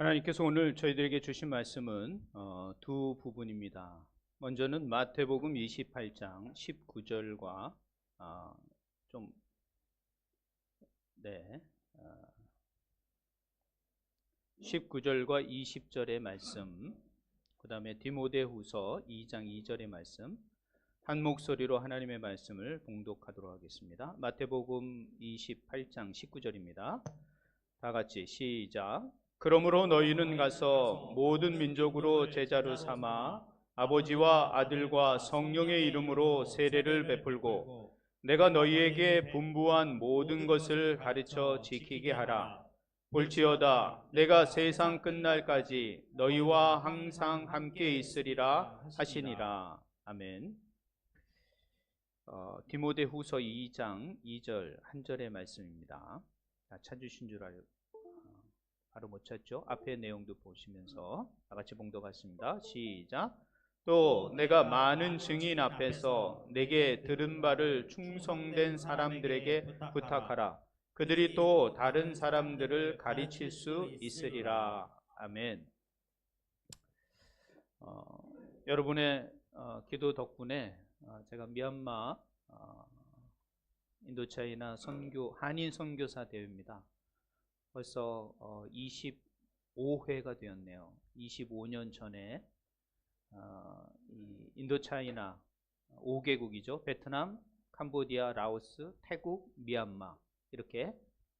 하나님께서 오늘 저희들에게 주신 말씀은 두 부분입니다. 먼저는 마태복음 28장 19절과 좀 네, 19절과 20절의 말씀, 그 다음에 디모데후서 2장 2절의 말씀, 한 목소리로 하나님의 말씀을 봉독하도록 하겠습니다. 마태복음 28장 19절입니다. 다 같이 시작. 그러므로 너희는 가서 모든 민족으로 제자로 삼아 아버지와 아들과 성령의 이름으로 세례를 베풀고 내가 너희에게 분부한 모든 것을 가르쳐 지키게 하라. 볼지어다 내가 세상 끝날까지 너희와 항상 함께 있으리라 하시니라. 아멘. 디모데후서 2장 2절 한 절의 말씀입니다. 찾으신 줄 알고 바로 못 찾죠? 앞에 내용도 보시면서 다 같이 봉독하겠습니다. 시작. 또 내가 많은 증인 앞에서 내게 들은 바를 충성된 사람들에게 부탁하라. 그들이 또 다른 사람들을 가르칠 수 있으리라. 아멘. 여러분의 기도 덕분에 제가 미얀마 인도차이나 한인 선교사 대회입니다. 벌써 25회가 되었네요. 25년 전에 이 인도차이나 5개국이죠. 베트남, 캄보디아, 라오스, 태국, 미얀마, 이렇게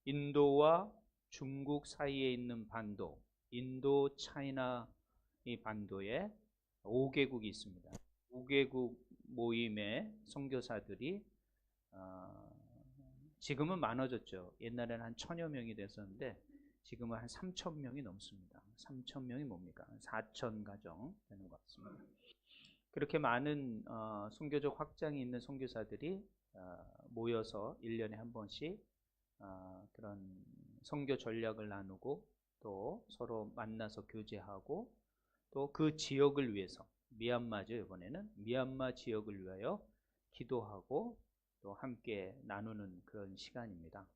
인도와 중국 사이에 있는 반도, 인도차이나 이 반도에 5개국이 있습니다. 5개국 모임의 선교사들이 지금은 많아졌죠. 옛날에는 한 1000여 명이 됐었는데 지금은 한 3000명이 넘습니다. 3000명이 뭡니까? 4000 가정 되는 것 같습니다. 그렇게 많은 선교적 확장이 있는 선교사들이 모여서 1년에 한 번씩 그런 선교 전략을 나누고 또 서로 만나서 교제하고 또 그 지역을 위해서, 미얀마죠. 이번에는 미얀마 지역을 위하여 기도하고 또 함께 나누는 그런 시간입니다.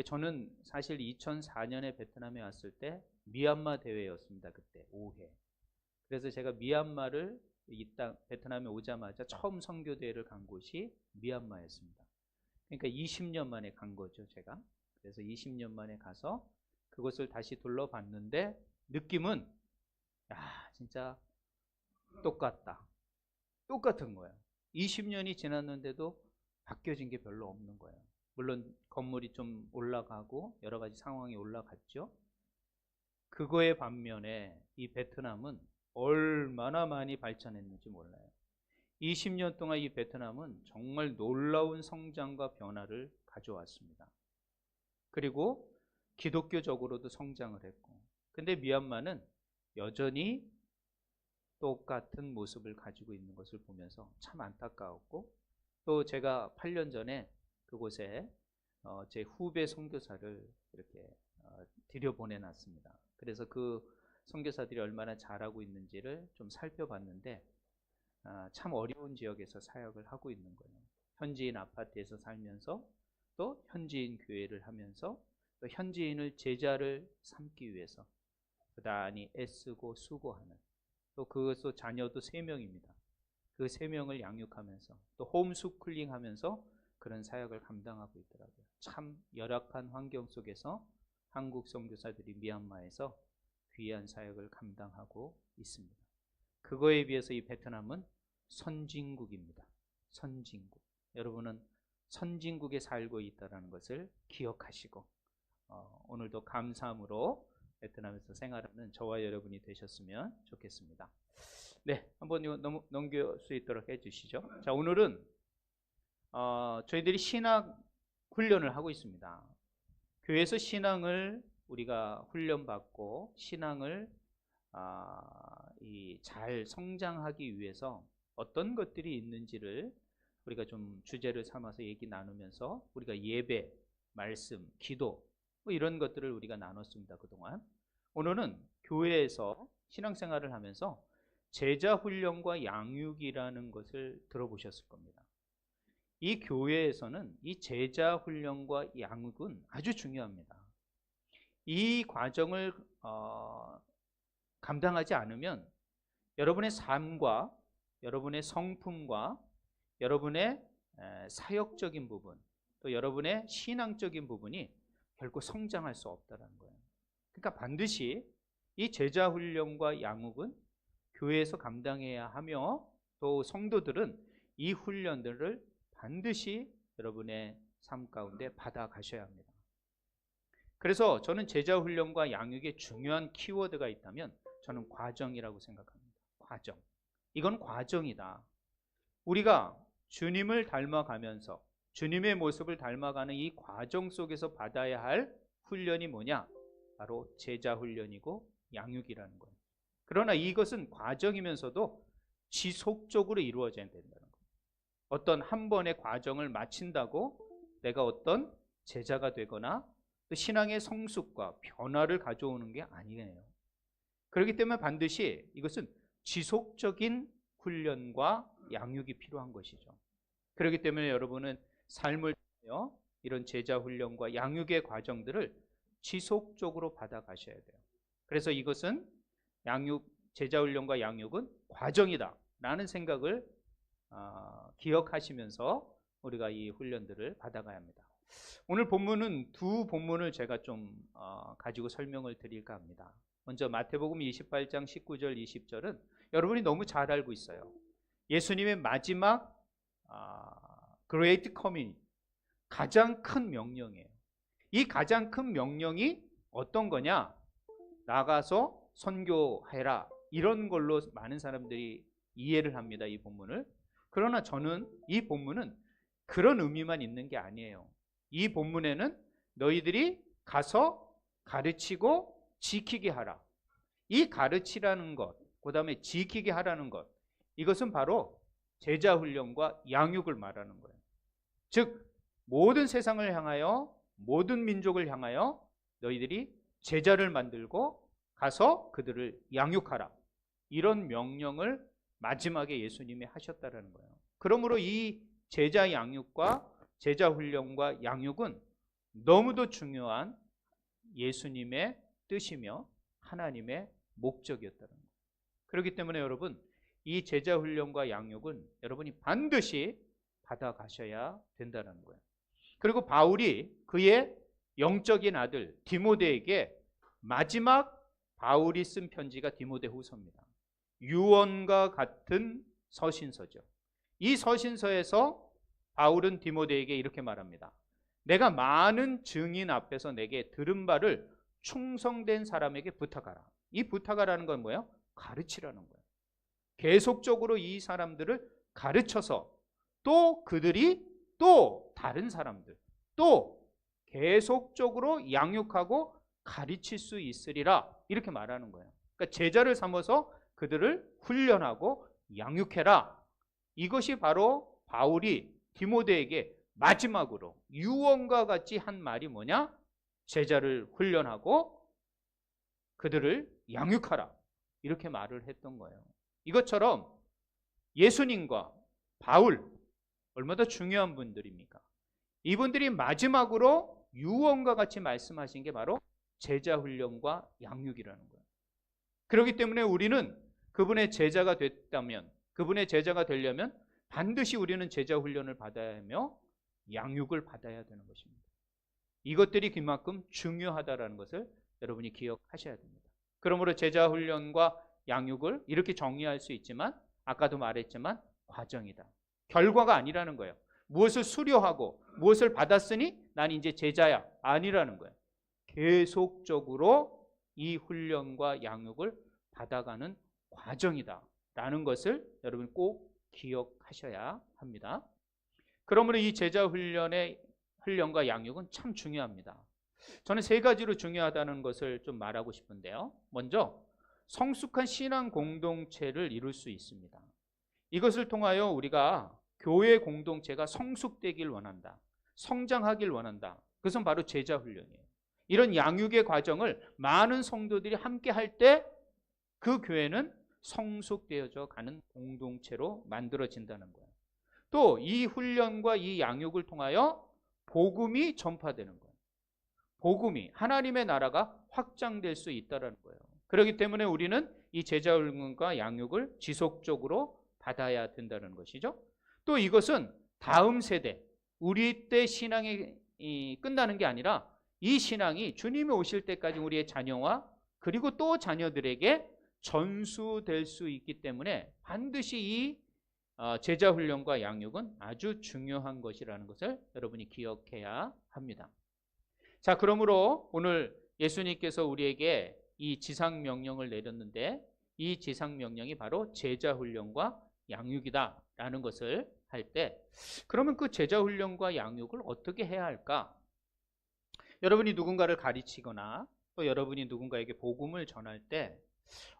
저는 사실 2004년에 베트남에 왔을 때 미얀마 대회였습니다. 그때 5회. 그래서 제가 미얀마를 베트남에 오자마자 처음 선교 대회를 간 곳이 미얀마였습니다. 그러니까 20년 만에 간 거죠, 제가. 그래서 20년 만에 가서 그것을 다시 둘러봤는데 느낌은 진짜 똑같다. 똑같은 거예요. 20년이 지났는데도 바뀌어진 게 별로 없는 거예요. 물론 건물이 좀 올라가고 여러 가지 상황이 올라갔죠. 그거에 반면에 이 베트남은 얼마나 많이 발전했는지 몰라요. 20년 동안 이 베트남은 정말 놀라운 성장과 변화를 가져왔습니다. 그리고 기독교적으로도 성장을 했고, 근데 미얀마는 여전히 똑같은 모습을 가지고 있는 것을 보면서 참 안타까웠고, 또 제가 8년 전에 그곳에 제 후배 선교사를 이렇게 들여보내놨습니다. 그래서 그 선교사들이 얼마나 잘하고 있는지를 좀 살펴봤는데 참 어려운 지역에서 사역을 하고 있는 거예요. 현지인 아파트에서 살면서 또 현지인 교회를 하면서 또 현지인을 제자를 삼기 위해서 부단히 애쓰고 수고하는, 또 그것도 자녀도 3명입니다. 그 3명을 양육하면서 또 홈스쿨링 하면서 그런 사역을 감당하고 있더라고요. 참 열악한 환경 속에서 한국 선교사들이 미얀마에서 귀한 사역을 감당하고 있습니다. 그거에 비해서 이 베트남은 선진국입니다. 선진국. 여러분은 선진국에 살고 있다는 것을 기억하시고 오늘도 감사함으로 베트남에서 생활하는 저와 여러분이 되셨으면 좋겠습니다. 네, 한번 이거 넘길 수 있도록 해주시죠. 자, 오늘은 저희들이 신학 훈련을 하고 있습니다. 교회에서 신앙을 우리가 훈련받고 신앙을 잘 성장하기 위해서 어떤 것들이 있는지를 우리가 좀 주제를 삼아서 얘기 나누면서 우리가 예배, 말씀, 기도 이런 것들을 우리가 나눴습니다. 그동안. 오늘은 교회에서 신앙생활을 하면서 제자 훈련과 양육이라는 것을 들어보셨을 겁니다. 이 교회에서는 이 제자 훈련과 양육은 아주 중요합니다. 이 과정을 감당하지 않으면 여러분의 삶과 여러분의 성품과 여러분의 사역적인 부분, 또 여러분의 신앙적인 부분이 결코 성장할 수 없다는 거예요. 그러니까 반드시 이 제자 훈련과 양육은 교회에서 감당해야 하며, 또 성도들은 이 훈련들을 반드시 여러분의 삶 가운데 받아 가셔야 합니다. 그래서 저는 제자 훈련과 양육의 중요한 키워드가 있다면 저는 과정이라고 생각합니다. 과정. 이건 과정이다. 우리가 주님을 닮아가면서 주님의 모습을 닮아가는 이 과정 속에서 받아야 할 훈련이 뭐냐? 바로 제자 훈련이고 양육이라는 거예요. 그러나 이것은 과정이면서도 지속적으로 이루어져야 된다는 거예요. 어떤 한 번의 과정을 마친다고 내가 어떤 제자가 되거나 또 신앙의 성숙과 변화를 가져오는 게 아니에요. 그렇기 때문에 반드시 이것은 지속적인 훈련과 양육이 필요한 것이죠. 그렇기 때문에 여러분은 삶을 통하여 이런 제자 훈련과 양육의 과정들을 지속적으로 받아가셔야 돼요. 그래서 이것은 제자 훈련과 양육은 과정이다 라는 생각을 기억하시면서 우리가 이 훈련들을 받아가야 합니다. 오늘 본문은 두 본문을 제가 좀 가지고 설명을 드릴까 합니다. 먼저 마태복음 28장 19절 20절은 여러분이 너무 잘 알고 있어요. 예수님의 마지막 Great Commission, 가장 큰 명령이에요. 이 가장 큰 명령이 어떤 거냐? 나가서 선교해라. 이런 걸로 많은 사람들이 이해를 합니다, 이 본문을. 그러나 저는 이 본문은 그런 의미만 있는 게 아니에요. 이 본문에는 너희들이 가서 가르치고 지키게 하라. 이 가르치라는 것, 그 다음에 지키게 하라는 것, 이것은 바로 제자 훈련과 양육을 말하는 거예요. 즉 모든 세상을 향하여, 모든 민족을 향하여 너희들이 제자를 만들고 가서 그들을 양육하라. 이런 명령을 마지막에 예수님이 하셨다는 거예요. 그러므로 이 제자 양육과 제자 훈련과 양육은 너무도 중요한 예수님의 뜻이며 하나님의 목적이었다는 거예요. 그렇기 때문에 여러분, 이 제자 훈련과 양육은 여러분이 반드시 받아가셔야 된다는 거예요. 그리고 바울이 그의 영적인 아들 디모데에게 마지막 바울이 쓴 편지가 디모데후서입니다. 유언과 같은 서신서죠. 이 서신서에서 바울은 디모데에게 이렇게 말합니다. 내가 많은 증인 앞에서 내게 들은 바를 충성된 사람에게 부탁하라. 이 부탁하라는 건 뭐예요? 가르치라는 거예요. 계속적으로 이 사람들을 가르쳐서 또 그들이 또 다른 사람들 또 계속적으로 양육하고 가르칠 수 있으리라, 이렇게 말하는 거예요. 그러니까 제자를 삼아서 그들을 훈련하고 양육해라. 이것이 바로 바울이 디모데에게 마지막으로 유언과 같이 한 말이 뭐냐? 제자를 훈련하고 그들을 양육하라, 이렇게 말을 했던 거예요. 이것처럼 예수님과 바울, 얼마나 중요한 분들입니까? 이분들이 마지막으로 유언과 같이 말씀하신 게 바로 제자 훈련과 양육이라는 거예요. 그렇기 때문에 우리는 그분의 제자가 됐다면, 그분의 제자가 되려면 반드시 우리는 제자 훈련을 받아야 하며 양육을 받아야 되는 것입니다. 이것들이 그만큼 중요하다는 것을 여러분이 기억하셔야 됩니다. 그러므로 제자 훈련과 양육을 이렇게 정리할 수 있지만, 아까도 말했지만 과정이다. 결과가 아니라는 거예요. 무엇을 수료하고 무엇을 받았으니 난 이제 제자야, 아니라는 거예요. 계속적으로 이 훈련과 양육을 받아가는 과정이다라는 것을 여러분 꼭 기억하셔야 합니다. 그러므로 이 제자 훈련과 양육은 참 중요합니다. 저는 세 가지로 중요하다는 것을 좀 말하고 싶은데요. 먼저 성숙한 신앙 공동체를 이룰 수 있습니다. 이것을 통하여 우리가 교회 공동체가 성숙되길 원한다, 성장하길 원한다. 그것은 바로 제자 훈련이에요. 이런 양육의 과정을 많은 성도들이 함께 할 때 그 교회는 성숙되어져 가는 공동체로 만들어진다는 거예요. 또 이 훈련과 이 양육을 통하여 복음이 전파되는 거예요. 복음이 하나님의 나라가 확장될 수 있다는 거예요. 그렇기 때문에 우리는 이 제자훈련과 양육을 지속적으로 받아야 된다는 것이죠. 또 이것은 다음 세대, 우리 때 신앙이 끝나는 게 아니라 이 신앙이 주님이 오실 때까지 우리의 자녀와 그리고 또 자녀들에게 전수될 수 있기 때문에 반드시 이 제자훈련과 양육은 아주 중요한 것이라는 것을 여러분이 기억해야 합니다. 자, 그러므로 오늘 예수님께서 우리에게 이 지상명령을 내렸는데 이 지상명령이 바로 제자훈련과 양육이다라는 것을 할 때, 그러면 그 제자훈련과 양육을 어떻게 해야 할까? 여러분이 누군가를 가르치거나 또 여러분이 누군가에게 복음을 전할 때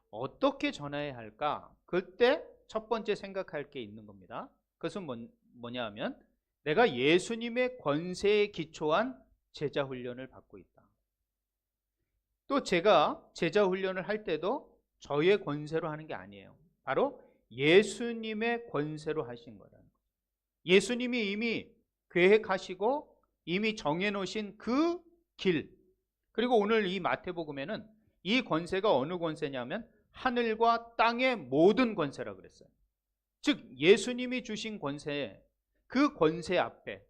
어떻게 전해야 할까? 그때 첫 번째 생각할 게 있는 겁니다. 그것은 뭐냐 하면 내가 예수님의 권세에 기초한 제자훈련을 받고 있다. 또 제가 제자훈련을 할 때도 저의 권세로 하는 게 아니에요. 바로 예수님의 권세로 하신 거라는 거예요. 예수님이 이미 계획하시고 이미 정해놓으신 그 길, 그리고 오늘 이 마태복음에는 이 권세가 어느 권세냐면 하늘과 땅의 모든 권세라고 그랬어요. 즉 예수님이 주신 권세, 그 권세 앞에,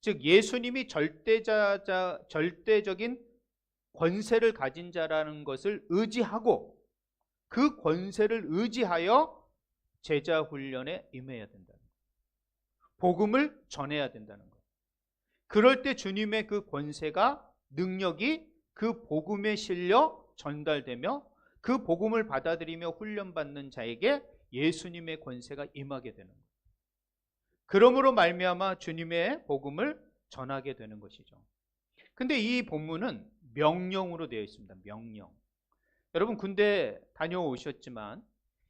즉 예수님이 절대적인 권세를 가진 자라는 것을 의지하고 그 권세를 의지하여 제자훈련에 임해야 된다는 거예요. 복음을 전해야 된다는 거예요. 그럴 때 주님의 그 권세가, 능력이 그 복음에 실려 전달되며 그 복음을 받아들이며 훈련받는 자에게 예수님의 권세가 임하게 되는 거예요. 그러므로 말미암아 주님의 복음을 전하게 되는 것이죠. 근데 이 본문은 명령으로 되어 있습니다. 명령. 여러분 군대 다녀오셨지만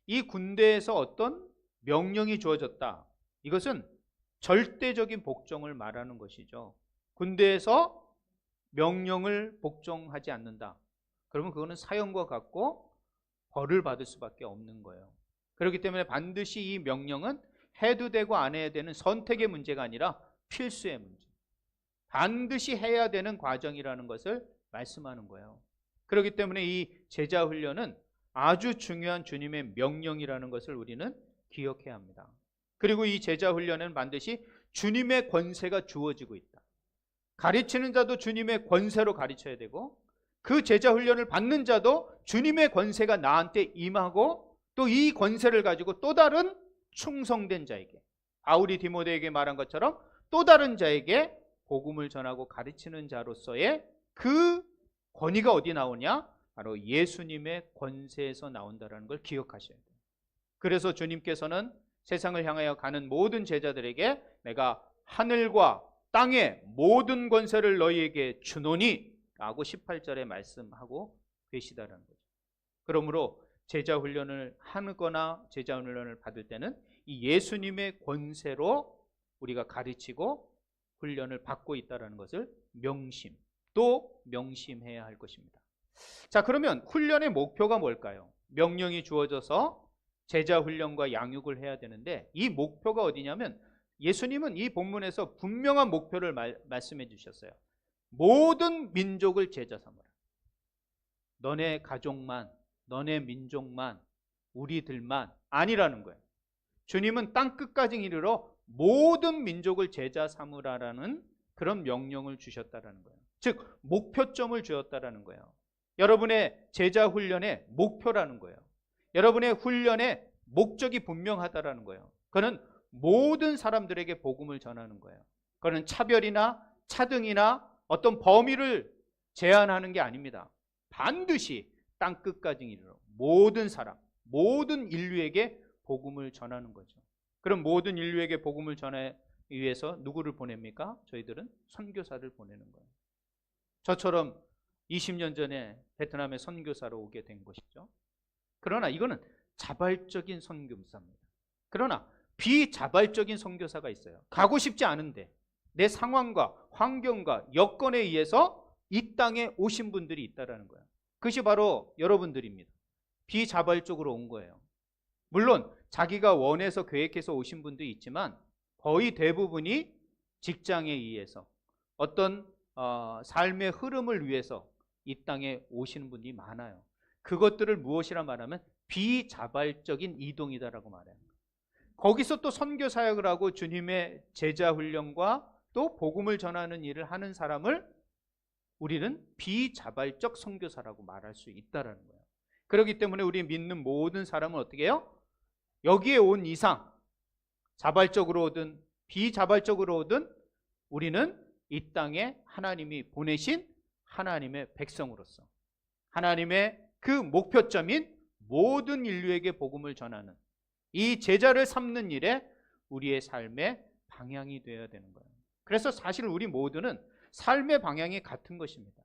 이 군대에서 어떤 명령이 주어졌다. 이것은 절대적인 복종을 말하는 것이죠. 군대에서 명령을 복종하지 않는다. 그러면 그거는 사형과 같고 벌을 받을 수밖에 없는 거예요. 그렇기 때문에 반드시 이 명령은 해도 되고 안 해야 되는 선택의 문제가 아니라 필수의 문제. 반드시 해야 되는 과정이라는 것을 말씀하는 거예요. 그렇기 때문에 이 제자훈련은 아주 중요한 주님의 명령이라는 것을 우리는 기억해야 합니다. 그리고 이 제자훈련은 반드시 주님의 권세가 주어지고 있다. 가르치는 자도 주님의 권세로 가르쳐야 되고 그 제자훈련을 받는 자도 주님의 권세가 나한테 임하고 또 이 권세를 가지고 또 다른 충성된 자에게, 바울이 디모데에게 말한 것처럼 또 다른 자에게 복음을 전하고 가르치는 자로서의 그 권위가 어디 나오냐? 바로 예수님의 권세에서 나온다는 걸 기억하셔야 돼요. 그래서 주님께서는 세상을 향하여 가는 모든 제자들에게 내가 하늘과 땅의 모든 권세를 너희에게 주노니 라고 18절에 말씀하고 계시다는 거죠. 그러므로 제자훈련을 하거나 제자훈련을 받을 때는 이 예수님의 권세로 우리가 가르치고 훈련을 받고 있다는 것을 또 명심해야 할 것입니다. 자, 그러면 훈련의 목표가 뭘까요? 명령이 주어져서 제자훈련과 양육을 해야 되는데 이 목표가 어디냐면 예수님은 이 본문에서 분명한 목표를 말씀해 주셨어요. 모든 민족을 제자 삼으라. 너네 가족만, 너네 민족만, 우리들만 아니라는 거예요. 주님은 땅끝까지 이르러 모든 민족을 제자 삼으라라는 그런 명령을 주셨다라는 거예요. 즉 목표점을 주었다라는 거예요. 여러분의 제자 훈련의 목표라는 거예요. 여러분의 훈련의 목적이 분명하다라는 거예요. 그는 모든 사람들에게 복음을 전하는 거예요. 그는 차별이나 차등이나 어떤 범위를 제한하는 게 아닙니다. 반드시 땅끝까지 이르러 모든 사람, 모든 인류에게 복음을 전하는 거죠. 그럼 모든 인류에게 복음을 전하기 위해서 누구를 보냅니까? 저희들은 선교사를 보내는 거예요. 저처럼 20년 전에 베트남에 선교사로 오게 된 것이죠. 그러나 이거는 자발적인 선교사입니다. 그러나 비자발적인 선교사가 있어요. 가고 싶지 않은데 내 상황과 환경과 여건에 의해서 이 땅에 오신 분들이 있다는 거예요. 그것이 바로 여러분들입니다. 비자발적으로 온 거예요. 물론 자기가 원해서 계획해서 오신 분도 있지만 거의 대부분이 직장에 의해서 어떤 삶의 흐름을 위해서 이 땅에 오시는 분이 많아요. 그것들을 무엇이라 말하면 비자발적인 이동이다라고 말해요. 거기서 또 선교 사역을 하고 주님의 제자 훈련과 또 복음을 전하는 일을 하는 사람을 우리는 비자발적 선교사라고 말할 수 있다라는 거예요. 그렇기 때문에 우리 믿는 모든 사람은 어떻게 해요? 여기에 온 이상 자발적으로 오든 비자발적으로 오든 우리는 이 땅에 하나님이 보내신 하나님의 백성으로서 하나님의 그 목표점인 모든 인류에게 복음을 전하는 이 제자를 삼는 일에 우리의 삶의 방향이 되어야 되는 거예요. 그래서 사실 우리 모두는 삶의 방향이 같은 것입니다.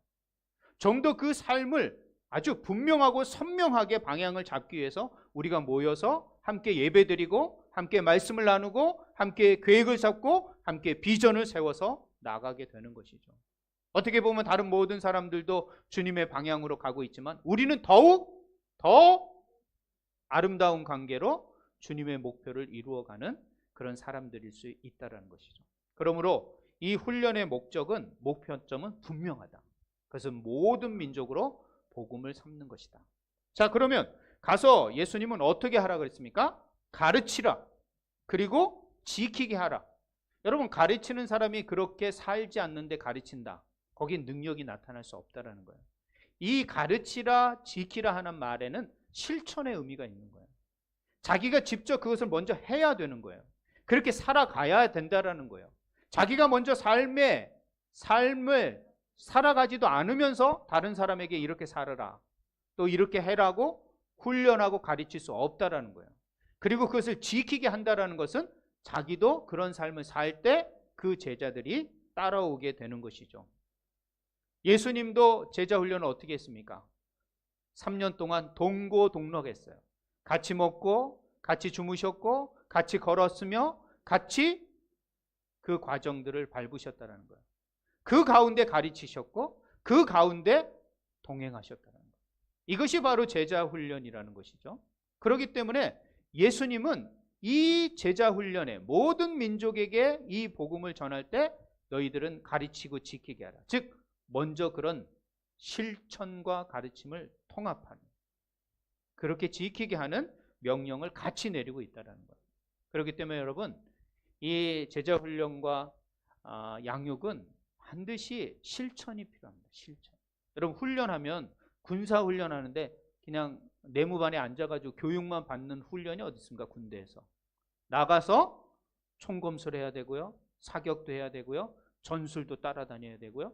좀 더 그 삶을 아주 분명하고 선명하게 방향을 잡기 위해서 우리가 모여서 함께 예배드리고 함께 말씀을 나누고 함께 계획을 잡고 함께 비전을 세워서 나가게 되는 것이죠. 어떻게 보면 다른 모든 사람들도 주님의 방향으로 가고 있지만 우리는 더욱 더 아름다운 관계로 주님의 목표를 이루어가는 그런 사람들일 수 있다는 것이죠. 그러므로 이 훈련의 목표점은 분명하다. 그것은 모든 민족으로 복음을 삼는 것이다. 자, 그러면 가서 예수님은 어떻게 하라 그랬습니까? 가르치라. 그리고 지키게 하라. 여러분, 가르치는 사람이 그렇게 살지 않는데 가르친다. 거긴 능력이 나타날 수 없다라는 거예요. 이 가르치라, 지키라 하는 말에는 실천의 의미가 있는 거예요. 자기가 직접 그것을 먼저 해야 되는 거예요. 그렇게 살아가야 된다라는 거예요. 자기가 먼저 삶을 살아가지도 않으면서 다른 사람에게 이렇게 살아라, 또 이렇게 해라고 훈련하고 가르칠 수 없다라는 거예요. 그리고 그것을 지키게 한다라는 것은 자기도 그런 삶을 살 때 그 제자들이 따라오게 되는 것이죠. 예수님도 제자 훈련을 어떻게 했습니까? 3년 동안 동고동락했어요. 같이 먹고 같이 주무셨고 같이 걸었으며 같이 그 과정들을 밟으셨다는 거예요. 그 가운데 가르치셨고 그 가운데 동행하셨다는 거예요. 이것이 바로 제자 훈련이라는 것이죠. 그렇기 때문에 예수님은 이 제자 훈련에 모든 민족에게 이 복음을 전할 때 너희들은 가르치고 지키게 하라. 즉 먼저 그런 실천과 가르침을 통합하는, 그렇게 지키게 하는 명령을 같이 내리고 있다는 거예요. 그렇기 때문에 여러분, 이 제자 훈련과 양육은 반드시 실천이 필요합니다. 실천. 여러분, 훈련하면 군사 훈련하는데 그냥 내무반에 앉아가지고 교육만 받는 훈련이 어디 있습니까? 군대에서 나가서 총검술 해야 되고요, 사격도 해야 되고요, 전술도 따라다녀야 되고요,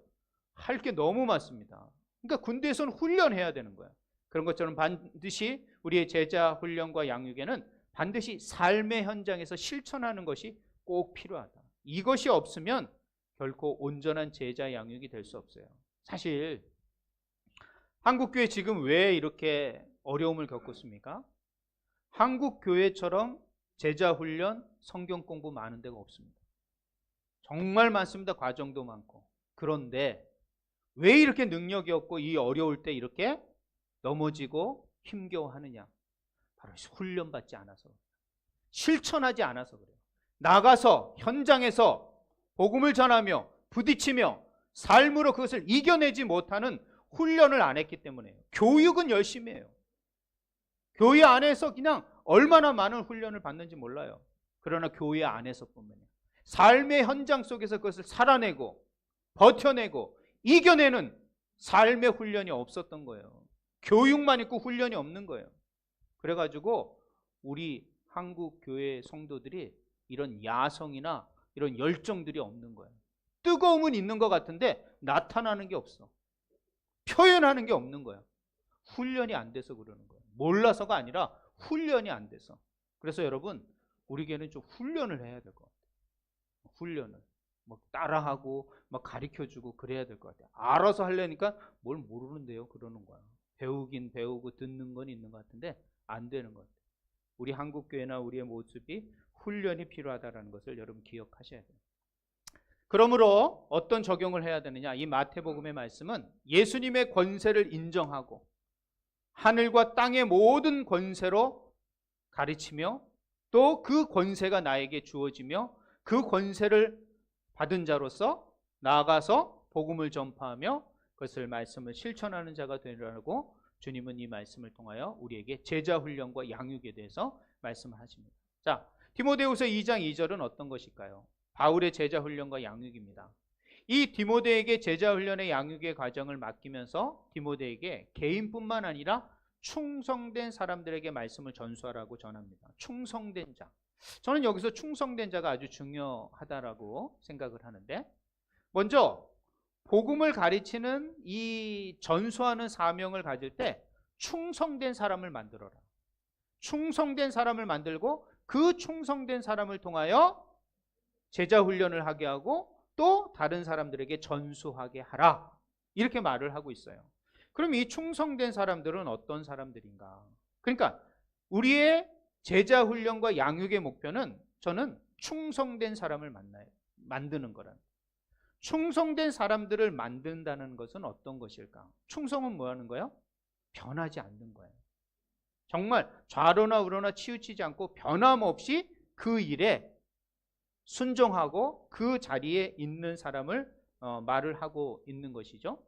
할 게 너무 많습니다. 그러니까 군대에서는 훈련해야 되는 거예요. 그런 것처럼 반드시 우리의 제자 훈련과 양육에는 반드시 삶의 현장에서 실천하는 것이 꼭 필요하다. 이것이 없으면 결코 온전한 제자 양육이 될 수 없어요. 사실 한국교회 지금 왜 이렇게 어려움을 겪었습니까? 한국교회처럼 제자 훈련, 성경 공부 많은 데가 없습니다. 정말 많습니다. 과정도 많고. 그런데 왜 이렇게 능력이 없고 이 어려울 때 이렇게 넘어지고 힘겨워하느냐? 바로 훈련받지 않아서, 실천하지 않아서 그래요. 나가서 현장에서 복음을 전하며 부딪히며 삶으로 그것을 이겨내지 못하는 훈련을 안 했기 때문에요. 교육은 열심히 해요. 교회 안에서 그냥 얼마나 많은 훈련을 받는지 몰라요. 그러나 교회 안에서뿐만요, 삶의 현장 속에서 그것을 살아내고 버텨내고 이겨내는 삶의 훈련이 없었던 거예요. 교육만 있고 훈련이 없는 거예요. 그래가지고 우리 한국 교회 성도들이 이런 야성이나 이런 열정들이 없는 거예요. 뜨거움은 있는 것 같은데 나타나는 게 없어. 표현하는 게 없는 거예요. 훈련이 안 돼서 그러는 거예요. 몰라서가 아니라 훈련이 안 돼서. 그래서 여러분, 우리 교회는 좀 훈련을 해야 될 것 같아요. 훈련을 막 따라하고 막 가르쳐주고 그래야 될 것 같아요. 알아서 하려니까 뭘 모르는데요 그러는 거야. 배우긴 배우고 듣는 건 있는 것 같은데 안 되는 것 같아요. 우리 한국교회나 우리의 모습이 훈련이 필요하다는 것을 여러분 기억하셔야 돼요. 그러므로 어떤 적용을 해야 되느냐? 이 마태복음의 말씀은 예수님의 권세를 인정하고 하늘과 땅의 모든 권세로 가르치며 또 그 권세가 나에게 주어지며 그 권세를 받은 자로서 나아가서 복음을 전파하며 그것을 말씀을 실천하는 자가 되라고 주님은 이 말씀을 통하여 우리에게 제자 훈련과 양육에 대해서 말씀을 하십니다. 자, 디모데후서 2장 2절은 어떤 것일까요? 바울의 제자 훈련과 양육입니다. 이 디모데에게 제자 훈련의 양육의 과정을 맡기면서 디모데에게 개인뿐만 아니라 충성된 사람들에게 말씀을 전수하라고 전합니다. 충성된 자. 저는 여기서 충성된 자가 아주 중요하다라고 생각을 하는데, 먼저 복음을 가르치는 이 전수하는 사명을 가질 때 충성된 사람을 만들어라. 충성된 사람을 만들고 그 충성된 사람을 통하여 제자 훈련을 하게 하고 또 다른 사람들에게 전수하게 하라. 이렇게 말을 하고 있어요. 그럼 이 충성된 사람들은 어떤 사람들인가? 그러니까 우리의 제자 훈련과 양육의 목표는 저는 충성된 사람을 만드는 거란. 충성된 사람들을 만든다는 것은 어떤 것일까? 충성은 뭐 하는 거예요? 변하지 않는 거예요. 정말 좌로나 우로나 치우치지 않고 변함없이 그 일에 순종하고 그 자리에 있는 사람을 말을 하고 있는 것이죠.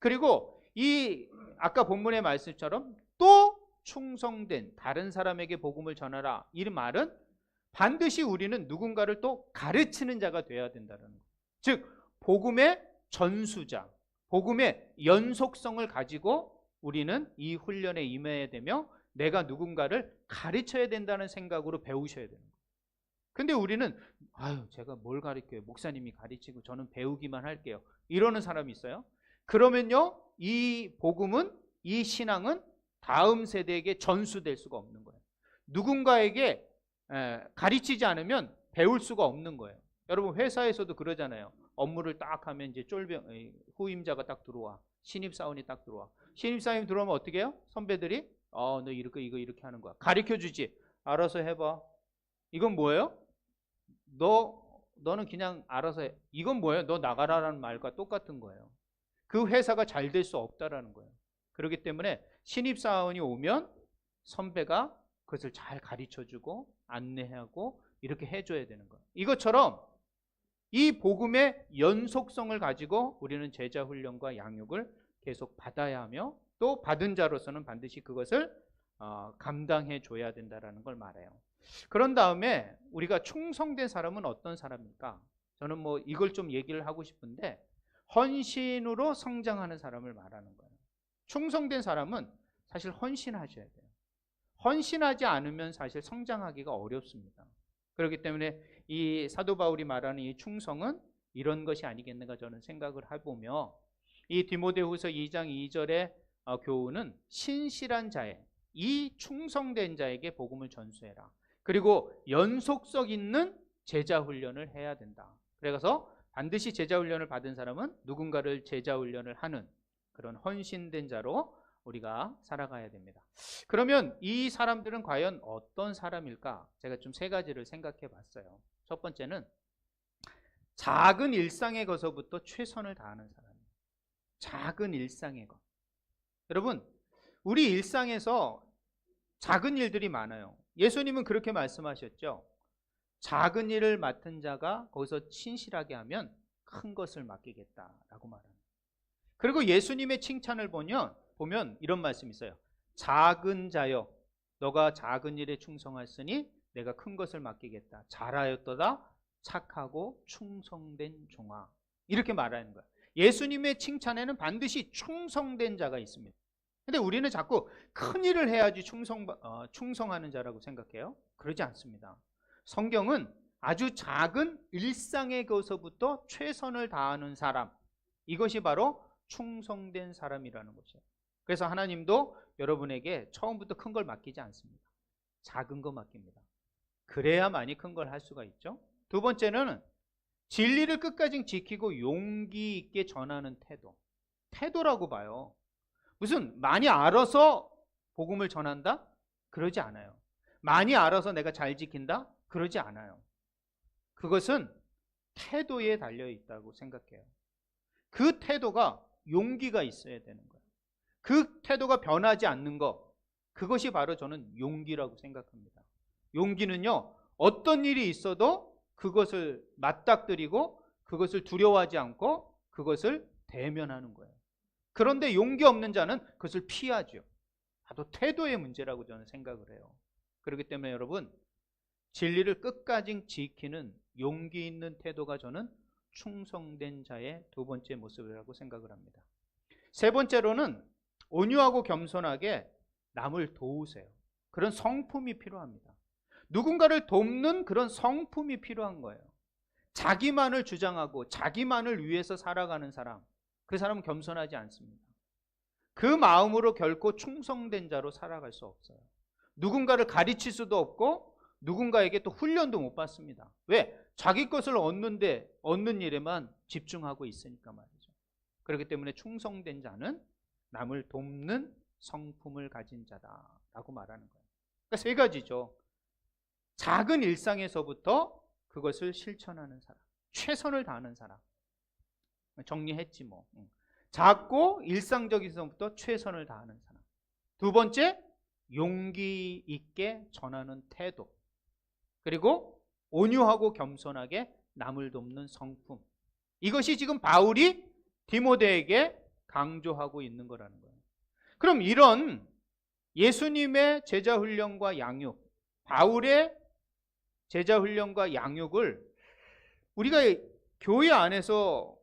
그리고 이 아까 본문의 말씀처럼 또 충성된 다른 사람에게 복음을 전하라. 이 말은 반드시 우리는 누군가를 또 가르치는 자가 되어야 된다는 거예요. 즉 복음의 전수자, 복음의 연속성을 가지고 우리는 이 훈련에 임해야 되며 내가 누군가를 가르쳐야 된다는 생각으로 배우셔야 되는 거예요. 근데 우리는 제가 뭘 가르쳐요? 목사님이 가르치고 저는 배우기만 할게요. 이러는 사람이 있어요. 그러면요, 이 복음은, 이 신앙은 다음 세대에게 전수될 수가 없는 거예요. 누군가에게 가르치지 않으면 배울 수가 없는 거예요. 여러분 회사에서도 그러잖아요. 업무를 딱 하면 이제 후임자가 딱 들어와. 신입사원이 딱 들어와. 신입사원이 들어오면 어떻게 해요? 선배들이 너 이렇게 하는 거야. 가르쳐 주지. 알아서 해봐. 이건 뭐예요? 너는 그냥 알아서 해. 이건 뭐예요? 너 나가라라는 말과 똑같은 거예요. 그 회사가 잘 될 수 없다라는 거예요. 그렇기 때문에 신입사원이 오면 선배가 그것을 잘 가르쳐주고 안내하고 이렇게 해줘야 되는 거예요. 이것처럼 이 복음의 연속성을 가지고 우리는 제자 훈련과 양육을 계속 받아야 하며 또 받은 자로서는 반드시 그것을 감당해 줘야 된다는 걸 말해요. 그런 다음에 우리가 충성된 사람은 어떤 사람일까? 저는 뭐 이걸 좀 얘기를 하고 싶은데 헌신으로 성장하는 사람을 말하는 거예요. 충성된 사람은 사실 헌신하셔야 돼요. 헌신하지 않으면 사실 성장하기가 어렵습니다. 그렇기 때문에 이 사도 바울이 말하는 이 충성은 이런 것이 아니겠는가 저는 생각을 해보며 이 디모데후서 2장 2절의 교훈은 신실한 자의 이 충성된 자에게 복음을 전수해라. 그리고 연속성 있는 제자 훈련을 해야 된다. 그래서 반드시 제자 훈련을 받은 사람은 누군가를 제자 훈련을 하는 그런 헌신된 자로 우리가 살아가야 됩니다. 그러면 이 사람들은 과연 어떤 사람일까? 제가 좀 세 가지를 생각해 봤어요. 첫 번째는 작은 일상의 것서부터 최선을 다하는 사람이에요. 작은 일상의 것. 여러분, 우리 일상에서 작은 일들이 많아요. 예수님은 그렇게 말씀하셨죠. 작은 일을 맡은 자가 거기서 신실하게 하면 큰 것을 맡기겠다라고 말합니다. 그리고 예수님의 칭찬을 보면 이런 말씀이 있어요. 작은 자여, 너가 작은 일에 충성하였으니 내가 큰 것을 맡기겠다. 잘하였도다. 착하고 충성된 종아. 이렇게 말하는 거예요. 예수님의 칭찬에는 반드시 충성된 자가 있습니다. 근데 우리는 자꾸 큰 일을 해야지 충성하는 자라고 생각해요. 그러지 않습니다. 성경은 아주 작은 일상의 것서부터 최선을 다하는 사람, 이것이 바로 충성된 사람이라는 것이에요. 그래서 하나님도 여러분에게 처음부터 큰 걸 맡기지 않습니다. 작은 거 맡깁니다. 그래야만이 큰 걸 할 수가 있죠. 두 번째는 진리를 끝까지 지키고 용기 있게 전하는 태도라고 봐요. 무슨 많이 알아서 복음을 전한다? 그러지 않아요. 많이 알아서 내가 잘 지킨다? 그러지 않아요. 그것은 태도에 달려 있다고 생각해요. 그 태도가 용기가 있어야 되는 거예요. 그 태도가 변하지 않는 것, 그것이 바로 저는 용기라고 생각합니다. 용기는요, 어떤 일이 있어도 그것을 맞닥뜨리고 그것을 두려워하지 않고 그것을 대면하는 거예요. 그런데 용기 없는 자는 그것을 피하죠. 다도 태도의 문제라고 저는 생각을 해요. 그렇기 때문에 여러분, 진리를 끝까지 지키는 용기 있는 태도가 저는 충성된 자의 두 번째 모습이라고 생각을 합니다. 세 번째로는 온유하고 겸손하게 남을 도우세요. 그런 성품이 필요합니다. 누군가를 돕는 그런 성품이 필요한 거예요. 자기만을 주장하고 자기만을 위해서 살아가는 사람, 그 사람은 겸손하지 않습니다. 그 마음으로 결코 충성된 자로 살아갈 수 없어요. 누군가를 가르칠 수도 없고 누군가에게 또 훈련도 못 받습니다. 왜? 자기 것을 얻는 일에만 집중하고 있으니까 말이죠. 그렇기 때문에 충성된 자는 남을 돕는 성품을 가진 자다라고 말하는 거예요. 그러니까 세 가지죠. 작은 일상에서부터 그것을 실천하는 사람, 최선을 다하는 사람. 정리했지 뭐. 작고 일상적에서부터 최선을 다하는 사람. 두 번째, 용기 있게 전하는 태도. 그리고 온유하고 겸손하게 남을 돕는 성품. 이것이 지금 바울이 디모데에게 강조하고 있는 거라는 거예요. 그럼 이런 예수님의 제자 훈련과 양육, 바울의 제자 훈련과 양육을 우리가 교회 안에서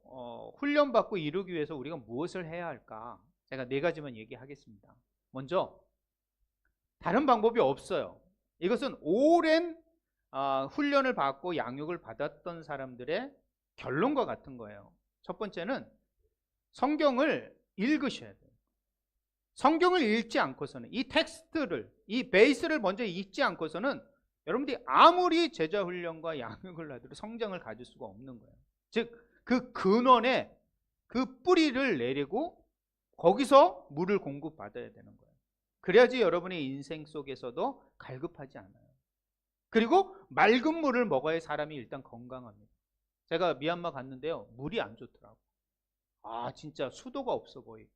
훈련받고 이루기 위해서 우리가 무엇을 해야 할까? 제가 네 가지만 얘기하겠습니다. 먼저, 다른 방법이 없어요. 이것은 오랜 훈련을 받고 양육을 받았던 사람들의 결론과 같은 거예요. 첫 번째는 성경을 읽으셔야 돼요. 성경을 읽지 않고서는, 이 텍스트를, 이 베이스를 먼저 읽지 않고서는 여러분들이 아무리 제자 훈련과 양육을 하더라도 성장을 가질 수가 없는 거예요. 즉, 그 근원에 그 뿌리를 내리고 거기서 물을 공급받아야 되는 거예요. 그래야지 여러분의 인생 속에서도 갈급하지 않아요. 그리고 맑은 물을 먹어야 사람이 일단 건강합니다. 제가 미얀마 갔는데요, 물이 안 좋더라고. 진짜 수도가 없어 보이.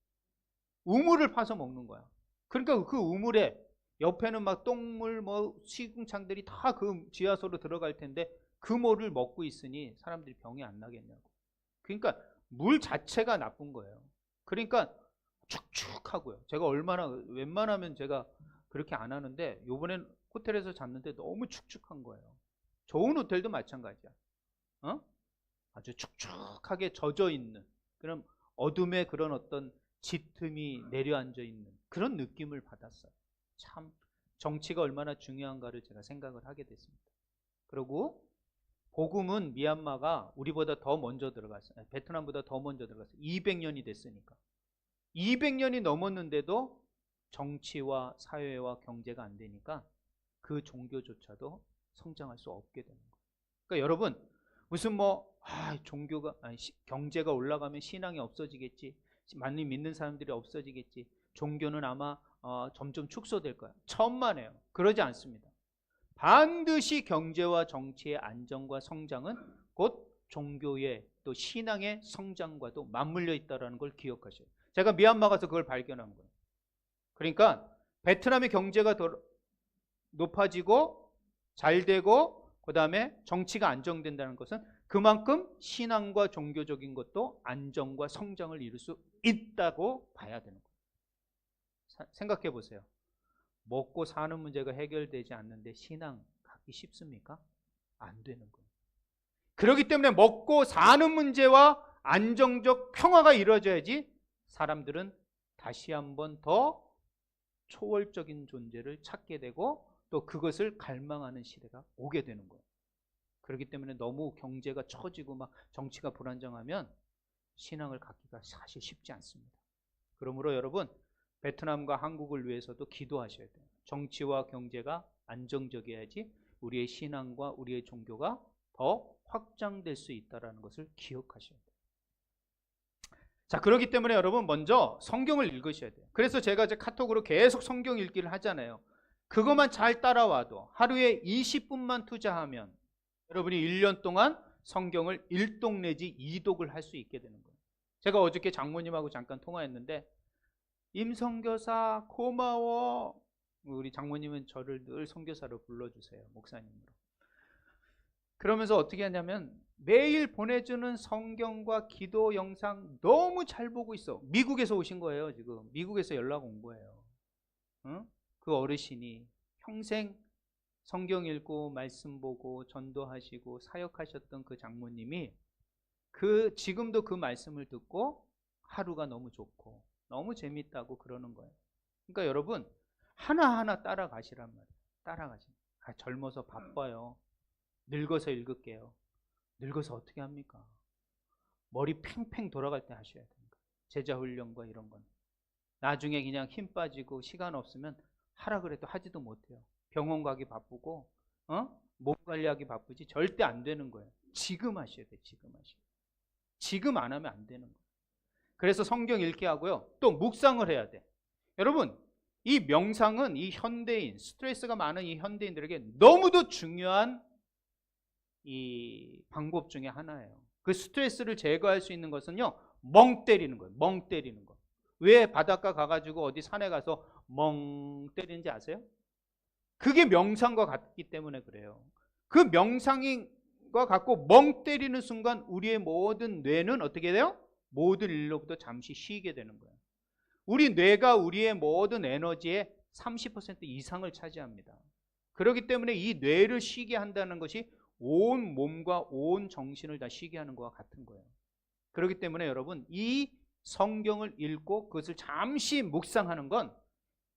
우물을 파서 먹는 거야. 그러니까 그 우물에 옆에는 막 똥물, 시궁창들이 다 그 지하수로 들어갈 텐데 그 물을 먹고 있으니 사람들이 병이 안 나겠냐고. 그러니까 물 자체가 나쁜 거예요. 그러니까 축축하고요. 제가 웬만하면 제가 그렇게 안 하는데 요번엔 호텔에서 잤는데 너무 축축한 거예요. 좋은 호텔도 마찬가지야. 아주 축축하게 젖어 있는 그런 어둠의 그런 어떤 짙음이 내려앉아 있는 그런 느낌을 받았어요. 참 정치가 얼마나 중요한가를 제가 생각을 하게 됐습니다. 그리고 복음은 미얀마가 우리보다 더 먼저 들어갔어요. 베트남보다 더 먼저 들어갔어요. 200년이 됐으니까. 200년이 넘었는데도 정치와 사회와 경제가 안 되니까 그 종교조차도 성장할 수 없게 되는 거예요. 그러니까 여러분, 무슨 경제가 올라가면 신앙이 없어지겠지, 많이 믿는 사람들이 없어지겠지, 종교는 아마 점점 축소될 거야. 천만에요. 그러지 않습니다. 반드시 경제와 정치의 안정과 성장은 곧 종교의 또 신앙의 성장과도 맞물려 있다는 걸 기억하셔야 돼요. 제가 미얀마 가서 그걸 발견한 거예요. 그러니까 베트남의 경제가 더 높아지고 잘 되고 그 다음에 정치가 안정된다는 것은 그만큼 신앙과 종교적인 것도 안정과 성장을 이룰 수 있다고 봐야 되는 거예요. 생각해 보세요. 먹고 사는 문제가 해결되지 않는데 신앙 갖기 쉽습니까? 안 되는 거예요. 그렇기 때문에 먹고 사는 문제와 안정적 평화가 이루어져야지 사람들은 다시 한번 더 초월적인 존재를 찾게 되고 또 그것을 갈망하는 시대가 오게 되는 거예요. 그렇기 때문에 너무 경제가 처지고 막 정치가 불안정하면 신앙을 갖기가 사실 쉽지 않습니다. 그러므로 여러분, 베트남과 한국을 위해서도 기도하셔야 돼요. 정치와 경제가 안정적이어야지 우리의 신앙과 우리의 종교가 더 확장될 수 있다는 것을 기억하셔야 돼요. 자, 그렇기 때문에 여러분 먼저 성경을 읽으셔야 돼요. 그래서 제가 이제 카톡으로 계속 성경 읽기를 하잖아요. 그것만 잘 따라와도 하루에 20분만 투자하면 여러분이 1년 동안 성경을 1독 내지 2독을 할 수 있게 되는 거예요. 제가 어저께 장모님하고 잠깐 통화했는데 임선교사 고마워. 우리 장모님은 저를 늘 선교사로 불러주세요. 목사님으로. 그러면서 어떻게 하냐면 매일 보내주는 성경과 기도 영상 너무 잘 보고 있어. 미국에서 오신 거예요. 지금 미국에서 연락 온 거예요. 응? 그 어르신이 평생 성경 읽고 말씀 보고 전도하시고 사역하셨던 그 장모님이 지금도 그 말씀을 듣고 하루가 너무 좋고 너무 재밌다고 그러는 거예요. 그러니까 여러분 하나하나 따라가시란 말이에요. 따라가시면. 젊어서 바빠요. 늙어서 읽을게요. 늙어서 어떻게 합니까? 머리 팽팽 돌아갈 때 하셔야 됩니다. 제자 훈련과 이런 건. 나중에 그냥 힘 빠지고 시간 없으면 하라 그래도 하지도 못해요. 병원 가기 바쁘고 몸 관리하기 바쁘지 절대 안 되는 거예요. 지금 하셔야 돼요. 지금 하셔야 돼요. 지금 안 하면 안 되는 거예요. 그래서 성경 읽게 하고요. 또 묵상을 해야 돼. 여러분 이 명상은 이 현대인, 스트레스가 많은 이 현대인들에게 너무도 중요한 이 방법 중에 하나예요. 그 스트레스를 제거할 수 있는 것은요, 멍 때리는 거예요. 멍 때리는 거. 왜 바닷가 가가지고 어디 산에 가서 멍 때리는지 아세요? 그게 명상과 같기 때문에 그래요. 그 명상과 같고 멍 때리는 순간 우리의 모든 뇌는 어떻게 돼요? 모든 일로부터 잠시 쉬게 되는 거예요. 우리 뇌가 우리의 모든 에너지의 30% 이상을 차지합니다. 그렇기 때문에 이 뇌를 쉬게 한다는 것이 온 몸과 온 정신을 다 쉬게 하는 것과 같은 거예요. 그렇기 때문에 여러분 이 성경을 읽고 그것을 잠시 묵상하는 건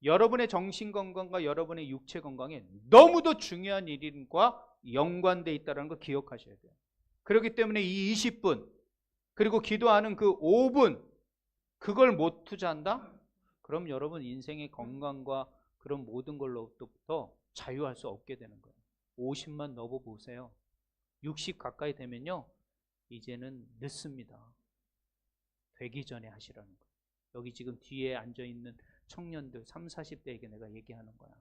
여러분의 정신 건강과 여러분의 육체 건강에 너무도 중요한 일과 연관되어 있다는 걸 기억하셔야 돼요. 그렇기 때문에 이 20분 그리고 기도하는 그 5분 그걸 못 투자한다? 그럼 여러분 인생의 건강과 그런 모든 걸로부터 자유할 수 없게 되는 거예요. 50만 넘어보세요. 60 가까이 되면요 이제는 늦습니다. 되기 전에 하시라는 거예요. 여기 지금 뒤에 앉아있는 청년들 30, 40대에게 내가 얘기하는 거야.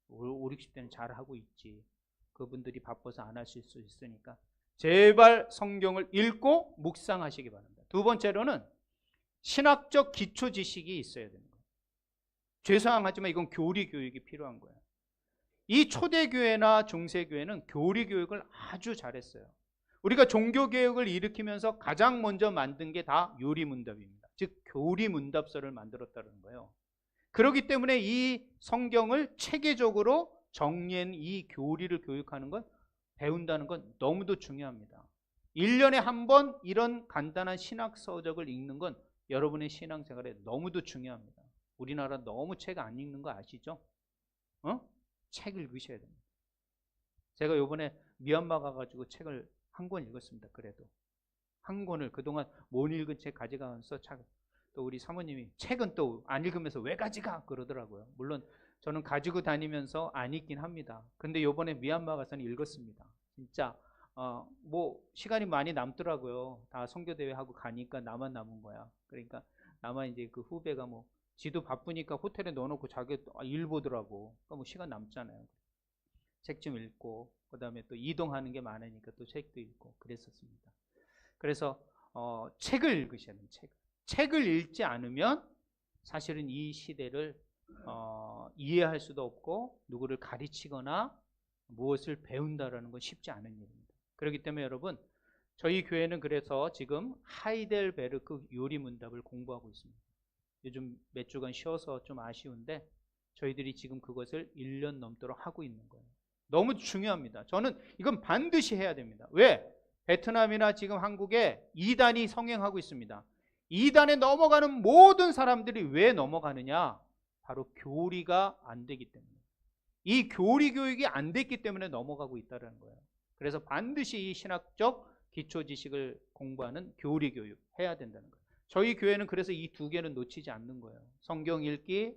5, 60대는 잘하고 있지. 그분들이 바빠서 안 하실 수 있으니까 제발 성경을 읽고 묵상하시기 바랍니다. 두 번째로는 신학적 기초 지식이 있어야 되는 거예요. 죄송하지만 이건 교리 교육이 필요한 거예요. 이 초대교회나 중세교회는 교리 교육을 아주 잘했어요. 우리가 종교개혁을 일으키면서 가장 먼저 만든 게 다 요리문답입니다. 즉 교리문답서를 만들었다는 거예요. 그렇기 때문에 이 성경을 체계적으로 정리한 이 교리를 교육하는 건 배운다는 건 너무도 중요합니다. 1년에 한 번 이런 간단한 신학서적을 읽는 건 여러분의 신앙생활에 너무도 중요합니다. 우리나라 너무 책 안 읽는 거 아시죠? 책 읽으셔야 됩니다. 제가 이번에 미얀마 가가지고 책을 한 권 읽었습니다. 그래도 한 권을 그동안 못 읽은 책 가져가면서 또 우리 사모님이 책은 또 안 읽으면서 왜 가져가 그러더라고요. 물론 저는 가지고 다니면서 안 읽긴 합니다. 근데 이번에 미얀마 가서는 읽었습니다. 진짜 뭐 시간이 많이 남더라고요. 다 선교대회 하고 가니까 나만 남은 거야. 그러니까 나만 이제 그 후배가 뭐 지도 바쁘니까 호텔에 넣어놓고 자기 일 보더라고. 그러니까 뭐 시간 남잖아요. 책 좀 읽고 그다음에 또 이동하는 게 많으니까 또 책도 읽고 그랬었습니다. 그래서 책을 읽으셔야 돼요. 책을 읽지 않으면 사실은 이 시대를 이해할 수도 없고 누구를 가르치거나 무엇을 배운다라는 건 쉽지 않은 일입니다. 그렇기 때문에 여러분 저희 교회는 그래서 지금 하이델베르크 요리문답을 공부하고 있습니다. 요즘 몇 주간 쉬어서 좀 아쉬운데 저희들이 지금 그것을 1년 넘도록 하고 있는 거예요. 너무 중요합니다. 저는 이건 반드시 해야 됩니다. 왜? 베트남이나 지금 한국에 이단이 성행하고 있습니다. 이단에 넘어가는 모든 사람들이 왜 넘어가느냐? 바로 교리가 안 되기 때문에. 이 교리 교육이 안 됐기 때문에 넘어가고 있다는 거예요. 그래서 반드시 이 신학적 기초 지식을 공부하는 교리 교육 해야 된다는 거예요. 저희 교회는 그래서 이 두 개는 놓치지 않는 거예요. 성경 읽기,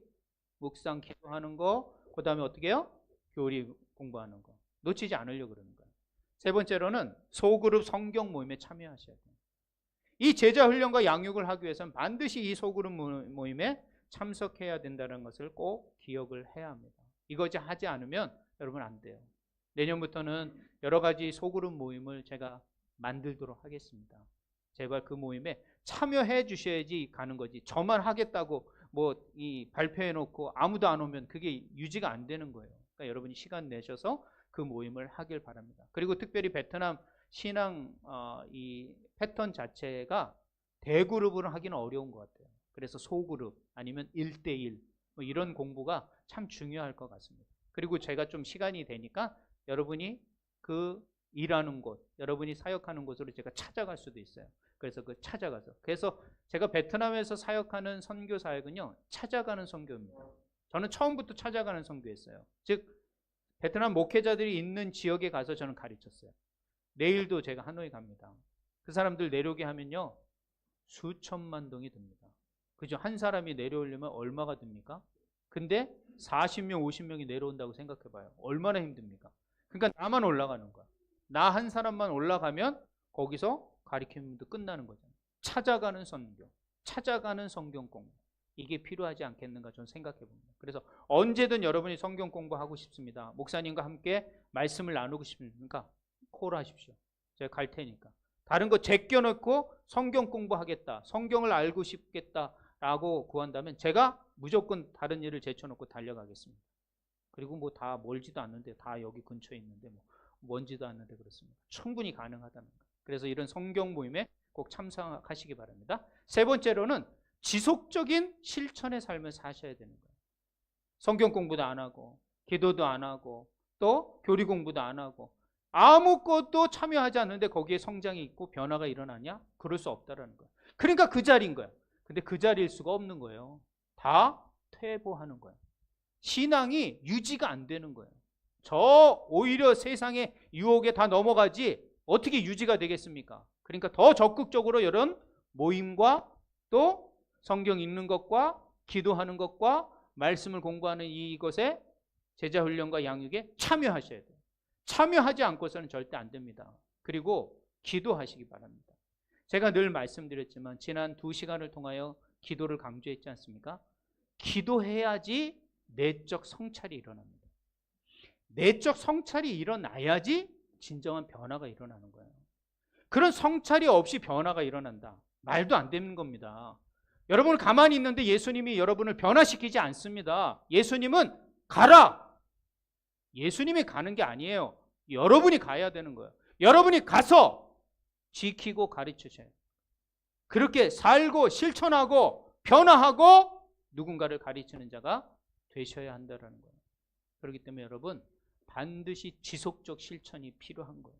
묵상 기도하는 거, 그 다음에 어떻게 해요? 교리 공부하는 거. 놓치지 않으려고 그러는 거예요. 세 번째로는 소그룹 성경 모임에 참여하셔야 돼요. 이 제자 훈련과 양육을 하기 위해서는 반드시 이 소그룹 모임에 참석해야 된다는 것을 꼭 기억을 해야 합니다. 이거지 하지 않으면 여러분 안 돼요. 내년부터는 여러 가지 소그룹 모임을 제가 만들도록 하겠습니다. 제발 그 모임에 참여해 주셔야지 가는 거지. 저만 하겠다고 뭐 이 발표해 놓고 아무도 안 오면 그게 유지가 안 되는 거예요. 그러니까 여러분이 시간 내셔서 그 모임을 하길 바랍니다. 그리고 특별히 베트남 신앙 이 패턴 자체가 대그룹으로 하기는 어려운 것 같아요. 그래서 소그룹 아니면 1대1 뭐 이런 공부가 참 중요할 것 같습니다. 그리고 제가 좀 시간이 되니까 여러분이 그 일하는 곳, 여러분이 사역하는 곳으로 제가 찾아갈 수도 있어요. 그래서 그 찾아가서. 그래서 제가 베트남에서 사역하는 선교 사역은요, 찾아가는 선교입니다. 저는 처음부터 찾아가는 선교였어요. 즉, 베트남 목회자들이 있는 지역에 가서 저는 가르쳤어요. 내일도 제가 하노이 갑니다. 그 사람들 내려오게 하면요, 수천만 동이 듭니다. 그죠? 한 사람이 내려오려면 얼마가 듭니까? 근데 40명, 50명이 내려온다고 생각해 봐요. 얼마나 힘듭니까? 그러니까 나만 올라가는 거야. 나 한 사람만 올라가면 거기서 가르침도 끝나는 거잖아요. 찾아가는 선교, 찾아가는 성경 공부. 이게 필요하지 않겠는가 저는 생각해 봅니다. 그래서 언제든 여러분이 성경 공부하고 싶습니다. 목사님과 함께 말씀을 나누고 싶습니까? 콜하십시오. 제가 갈 테니까. 다른 거 제껴놓고 성경 공부하겠다, 성경을 알고 싶겠다라고 구한다면 제가 무조건 다른 일을 제쳐놓고 달려가겠습니다. 그리고 뭐 다 멀지도 않는데, 다 여기 근처에 있는데 뭐 먼지도 않는데 그렇습니다. 충분히 가능하다는 거예요. 그래서 이런 성경 모임에 꼭 참석하시기 바랍니다. 세 번째로는 지속적인 실천의 삶을 사셔야 되는 거예요. 성경 공부도 안 하고 기도도 안 하고 또 교리 공부도 안 하고 아무것도 참여하지 않는데 거기에 성장이 있고 변화가 일어나냐? 그럴 수 없다라는 거예요. 그러니까 그 자리인 거예요. 근데 그 자리일 수가 없는 거예요. 다 퇴보하는 거예요. 신앙이 유지가 안 되는 거예요. 저 오히려 세상의 유혹에 다 넘어가지 어떻게 유지가 되겠습니까? 그러니까 더 적극적으로 이런 모임과 또 성경 읽는 것과 기도하는 것과 말씀을 공부하는 이것에 제자훈련과 양육에 참여하셔야 돼요. 참여하지 않고서는 절대 안 됩니다. 그리고 기도하시기 바랍니다. 제가 늘 말씀드렸지만 지난 2시간을 통하여 기도를 강조했지 않습니까? 기도해야지 내적 성찰이 일어납니다. 내적 성찰이 일어나야지 진정한 변화가 일어나는 거예요. 그런 성찰이 없이 변화가 일어난다. 말도 안 되는 겁니다. 여러분은 가만히 있는데 예수님이 여러분을 변화시키지 않습니다. 예수님은 가라! 예수님이 가는 게 아니에요. 여러분이 가야 되는 거예요. 여러분이 가서 지키고 가르치셔야 돼요. 그렇게 살고 실천하고 변화하고 누군가를 가르치는 자가 되셔야 한다는 거예요. 그렇기 때문에 여러분 반드시 지속적 실천이 필요한 거예요.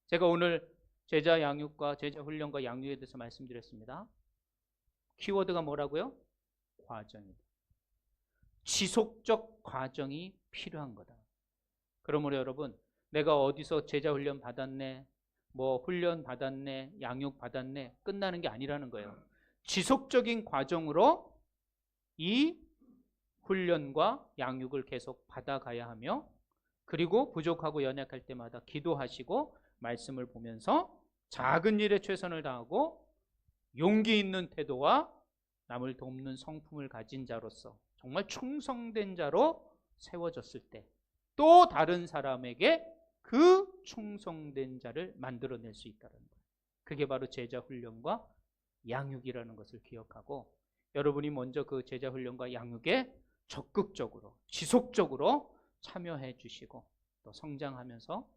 제가 오늘 제자 양육과 제자 훈련과 양육에 대해서 말씀드렸습니다. 키워드가 뭐라고요? 과정입니다. 지속적 과정이 필요한 거다. 그러므로 여러분 내가 어디서 제자 훈련 받았네, 뭐 훈련 받았네, 양육 받았네 끝나는 게 아니라는 거예요. 지속적인 과정으로 이 훈련과 양육을 계속 받아가야 하며 그리고 부족하고 연약할 때마다 기도하시고 말씀을 보면서 작은 일에 최선을 다하고 용기 있는 태도와 남을 돕는 성품을 가진 자로서 정말 충성된 자로 세워졌을 때 또 다른 사람에게 그 충성된 자를 만들어낼 수 있다는 거예요. 그게 바로 제자 훈련과 양육이라는 것을 기억하고 여러분이 먼저 그 제자 훈련과 양육에 적극적으로 지속적으로 참여해 주시고 또 성장하면서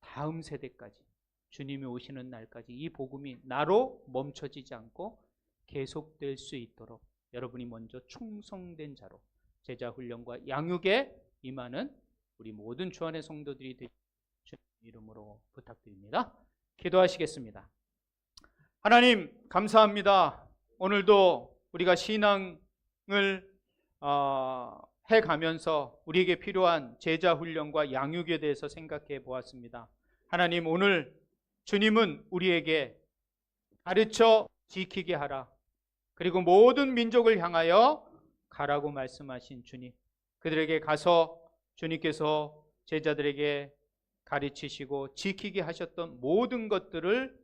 다음 세대까지 주님이 오시는 날까지 이 복음이 나로 멈춰지지 않고 계속될 수 있도록 여러분이 먼저 충성된 자로 제자 훈련과 양육에 임하는 우리 모든 주안의 성도들이 되시는 주님 이름으로 부탁드립니다. 기도하시겠습니다. 하나님 감사합니다. 오늘도 우리가 신앙을 해가면서 우리에게 필요한 제자 훈련과 양육에 대해서 생각해 보았습니다. 하나님 오늘 주님은 우리에게 가르쳐 지키게 하라. 그리고 모든 민족을 향하여 가라고 말씀하신 주님. 그들에게 가서 주님께서 제자들에게 가르치시고 지키게 하셨던 모든 것들을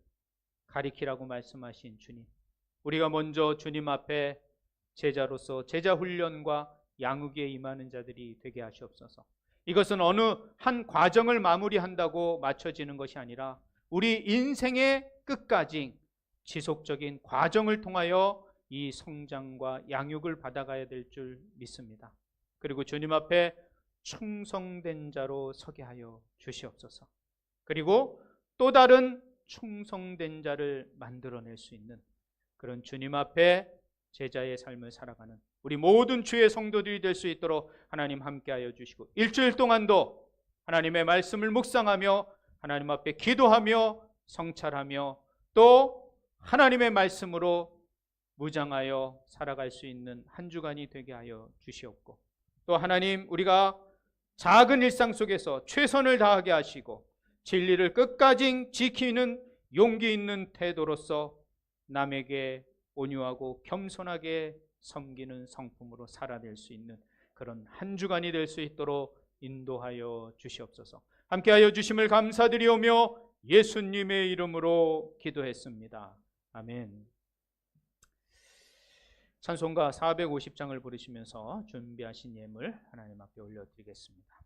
가리키라고 말씀하신 주님. 우리가 먼저 주님 앞에 제자로서 제자 훈련과 양육에 임하는 자들이 되게 하시옵소서. 이것은 어느 한 과정을 마무리한다고 맞춰지는 것이 아니라 우리 인생의 끝까지 지속적인 과정을 통하여 이 성장과 양육을 받아가야 될 줄 믿습니다. 그리고 주님 앞에 충성된 자로 서게 하여 주시옵소서. 그리고 또 다른 충성된 자를 만들어낼 수 있는 그런 주님 앞에 제자의 삶을 살아가는 우리 모든 주의 성도들이 될 수 있도록 하나님 함께하여 주시고, 일주일 동안도 하나님의 말씀을 묵상하며 하나님 앞에 기도하며 성찰하며 또 하나님의 말씀으로 무장하여 살아갈 수 있는 한 주간이 되게 하여 주시옵고, 또 하나님, 우리가 작은 일상 속에서 최선을 다하게 하시고 진리를 끝까지 지키는 용기 있는 태도로서 남에게 온유하고 겸손하게 섬기는 성품으로 살아낼 수 있는 그런 한 주간이 될 수 있도록 인도하여 주시옵소서. 함께하여 주심을 감사드리오며 예수님의 이름으로 기도했습니다. 아멘. 찬송가 450장을 부르시면서 준비하신 예물 하나님 앞에 올려드리겠습니다.